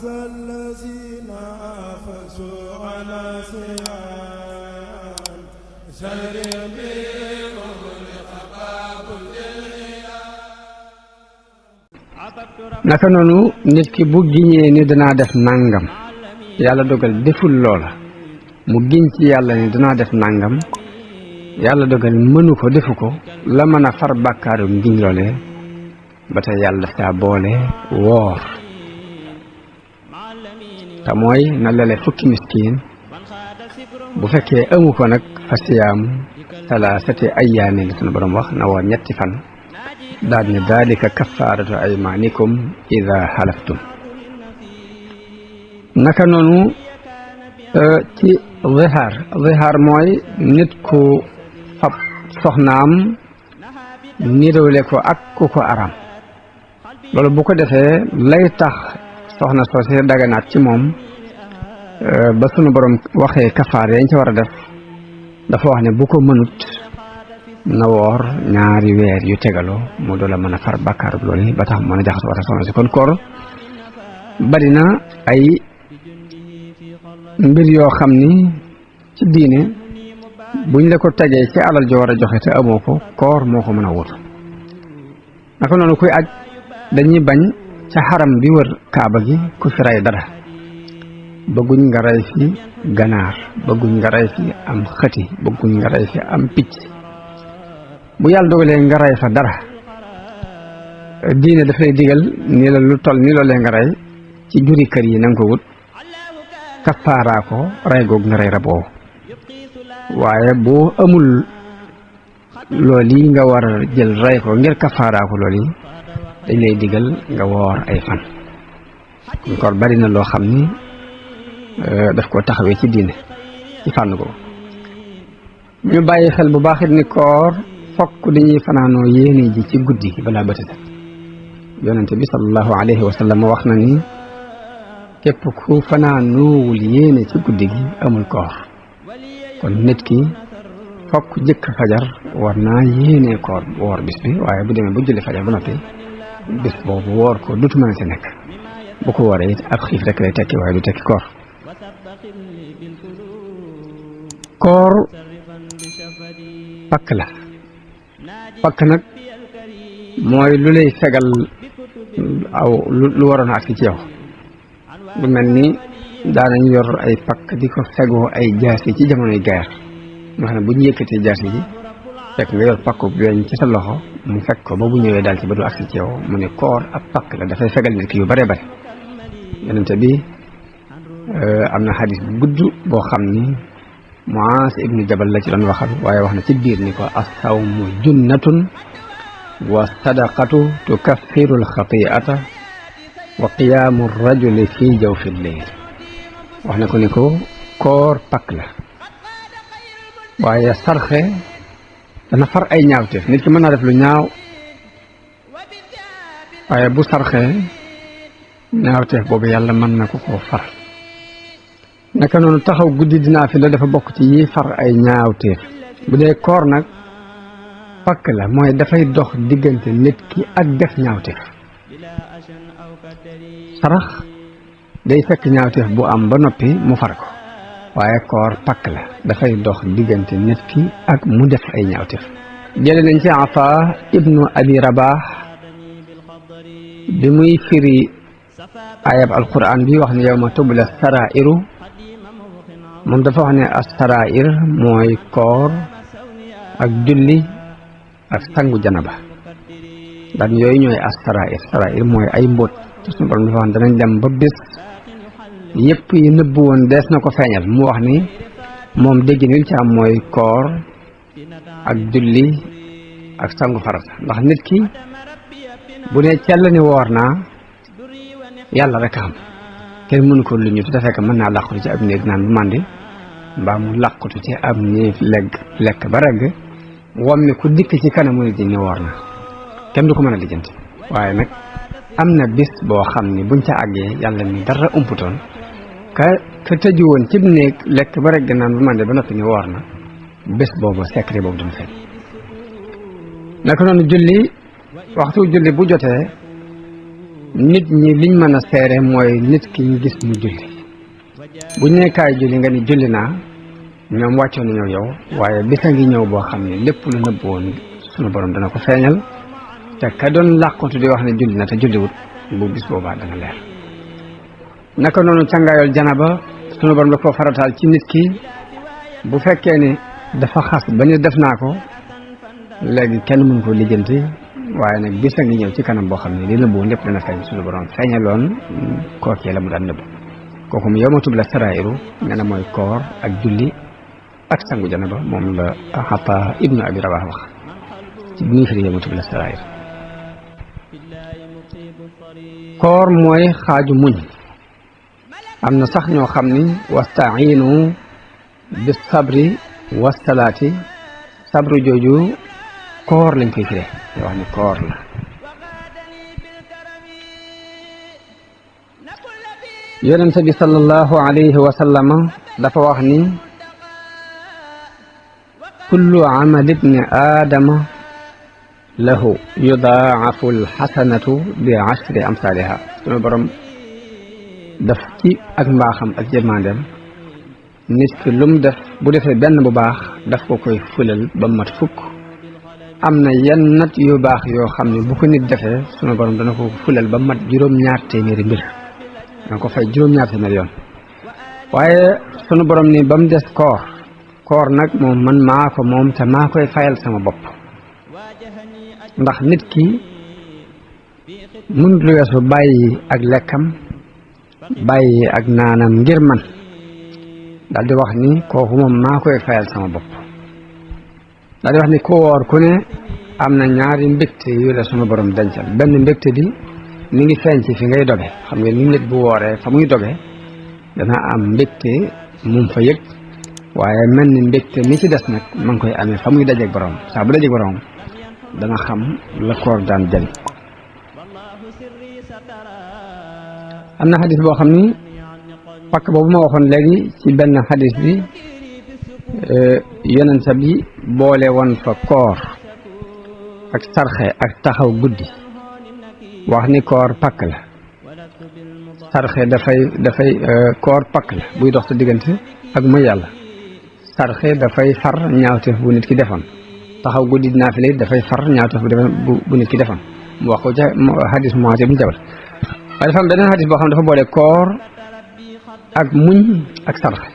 الذين آفسوا على سيان سرهم naka noonu nit ki bu giñee ni danaa def nangam yàlla dogal deful loola mu giñ ci yàlla ni danaa def nangam yàlla dogal mënu ko defu ko la mën a far bàkkaarum giñ loolee ba tey yàlla daf caa boole woor te mooy na lele fukki miskiin bu fekkee amu ko nag fa siyaamu salaasati ayyaamin la sunu borom wax na woor ñetti fan daal ne daalika kaffaaratu aymaanikum ida xalaftum naka noonu ci zihaar mooy nit ku fab soxnaam niroole ko ak ku ko aram loolu bu ko defee lay tax soxna soose daganaat ci moom ba sunu borom waxee kafaar yañ ci war a def dafa wax ne bu ko mënut na woor ñaari weer yu tegaloo mu doon la mën a far bàkkaar loolu ba tax mën a jaxasoo wata soxna si kon koor bari na ay mbir yoo xam ni ci diine buñ la ko tegee ci alal jo war a joxe te amoo ko koor moo ko mën a wut naka noonu kuy aj dañuy bañ ca xaram bi wër kaaba gi ku fi rey dara bëgguñ nga rey fi ganaar bëgguñ nga rey fi am xëti bëgguñ nga rey fi am picc bu yàlla dogalee nga rey fa dara diine dafay digal ni la lu toll ni loolee nga rey ci juri kër yi na nga ko wut kaffaaraa ko rey goog nga rey raboo waaye boo amul loolu yi nga war a jël rey ko ngir kaffaaraa ko loolu yi dañ lay digal nga woor ay fan kon koor bari na loo xam ni daf ko taxawee ci diine ci fànn ko ñu bàyyi xel bu baax it ni koor fokk dañuy fanaanoo yéene ji ci guddi gi balaa bëti set yonente bi sallallahu alayhi wa sallam wax na ni képp ku fanaanoowul yéene ci guddi gi amul koor kon nit ki fokk jëkk fajar war naa yéene koor woor bis bi waaye bu demee bu julli fajar ba noppi bis boobu woor ko dutu mën a ci nekk bu ko wooree it ab xiif rek lay tekki waaye du tekki koor koor pakk la pakk nag mooy lu lay fegal aw lu waroon a agsi ci yow lu mel ni daanañ yor ay pakk di ko fegoo ay jaasi ci jamonoy guerre nga xam ne bu ñu yëkkatee jaasi ji fekk nga yor pakku weñ ci sa loxo mu fekk ko ba bu ñëwee daal ci ba du agsi ci yow mu ne koor ab pakk la dafay fegal nit ki yu bare bare yonente bi am na xadis bu gudd boo xam ni Muaas ibnu Jabal la ci doon waxal waaye wax na ci biir ni ko as-sawmu junnatun wa sadaqatu tukaffiru al-xati'ata wa qiyaamu rajuli fii jawfi lleyl wax na ko ni ko koor pakk la waaye sarxe dana far ay ñaawteef nit ki mën naa def lu ñaaw waaye bu sarxe ñaawteef boobu yàlla mën na ko koo far naka noonu taxaw guddi dinaa fi la dafa bokk ci yi far ay ñaawteef bu dee koor nag pakk la mooy dafay dox diggante nit ki ak def ñaawteef sarax day fekk ñaawteef bu am ba noppi mu far ko waaye koor pakk la dafay dox diggante nit ki ak mu def ay ñaawteef jële nañ ci Ataa ibnu Abi Rabaax bi muy firi ayab alquran bi wax ne yawma tubla sarairu moom dafa wax ne as-sarair mooy koor ak julli ak sangu janaba daan yooyu ñooy as-sarair mooy ay mbóot te suñu borom dafa wax danañ dem ba bés yëpp yi nëbbu woon dees na ko feeñal mu wax ni moom dégg ni ci am mooy koor ak julli ak sangu farata ndax nit ki bu ne cell ni woor naa yàlla rek a xam kenn mënu ko lu ñu te fekk mën naa làqutu ci ab néeg naan bu màndi mbaa mu làqutu ci ab néeg lekk ba regg wammi ku dikk ci kanamu nit ñi ni woor na kenn du ko mën a lijjanti waaye nag am na bis boo xam ni buñ ca àggee yàlla mi dara umputoon ka tëju woon ci néeg lekk ba regg naan bu màndi ba noppi ni woor na bés boobu secret boobu dina feeñ naka noonu julli waxtu julli bu jotee nit ñi liñ mën a seere mooy nit ki ñu gis mu julli bu ñu nee kaay julli nga ni julli naa ñoom wàccoon nañoo yow waaye bisa ngi ñëw boo xam ne lépp lu nëbb woon sunu borom dana ko feeñal te ka doon làqatu di wax ne julli na te julliwut bu bis boobaa dana leer naka noonu càngaayol janaba sunu borom da koo farataal ci nit ki bu fekkee ne dafa xas ba ñu def naa ko léegi kenn mën koo lijjanti waaye nag bisa ngi ñëw ci kanam boo xam ne li nëbb woon lépp dana feeñ sunu borom feeñaloon kookee la mu daan nëbb kooku mu yawmatub la sarairu nga ne mooy koor ak julli ak sangu janaba moom la Ata ibnu Abi Rabah wax ci bi ñuy firi yawmatub la sarair koor mooy xaaju muñ am na sax ñoo xam ni wastainu bis sabri wasalaati sabru jooju koor lañ koy firee yoo wax ni koor la yonente bi sallallahu alayhi wa sallama dafa wax ni kullu amali ibni aadama lahu yudaafu alxasanatu bi ashri amsaaliha sunu borom daf ci ak mbaaxam ak yërmandeem nit ki lu mu def bu defee benn bu baax daf ko koy fulal ba mat fukk am na yenn nat yu baax yoo xam ne bu ko nit defee sunu borom dana ko fulal ba mat juróom-ñaar téeméeri mbir dana ko fay juróom-ñaar téeméeri yoon waaye sunu borom ni ba mu des koor nag moom man maa ko moom te maa koy fayal sama bopp ndax nit ki mënut lu weesu bàyyi ak lekkam bàyyi ak naanam ngir man daal di wax ni kooku moom maa koy fayal sama bopp daal di wax ni ku woor ku ne am na ñaari mbégte yu la sunu borom dencal benn mbégte bi mi ngi feeñ ci fi ngay doge xam nga ni nit bu wooree fa muy doge dana am mbégte mum fa yëg waaye mel ni mbégte mi ci des nag ma ngi koy amee fa muy dajeeg borom saa bu dajeeg borom dana xam la koor daan jëriñ am na xadis boo xam ni pakk boobu ma waxoon léegi ci benn xadis bi yonent bi boole woon fa koor ak sarxe ak taxaw guddi wax ni koor pakk la sarxe dafay koor pakk la buy dox sa diggante ak mooy yàlla sarxe dafay far ñaawteef bu nit ki defoon taxaw guddi naafile dafay far ñaawteef bu nit ki defoon mu wax ko ca xadis Muaaz ibn Jabal waaye dafa am beneen xadis boo xam ne dafa boole koor ak muñ ak sarxe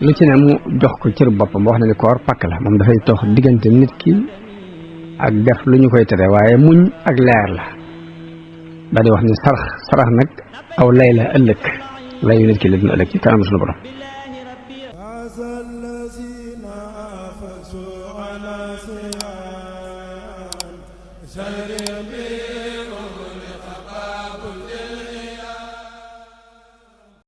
lu ci ne mu jox ko cër boppam wax na ni koor pakk la moom dafay dox diggante nit ki ak def lu ñu koy tere waaye muñ ak leer la daal di wax ni sarax nag aw lay la ëllëg layu nit ki la dina ëllëg ci kanam sunu borom سر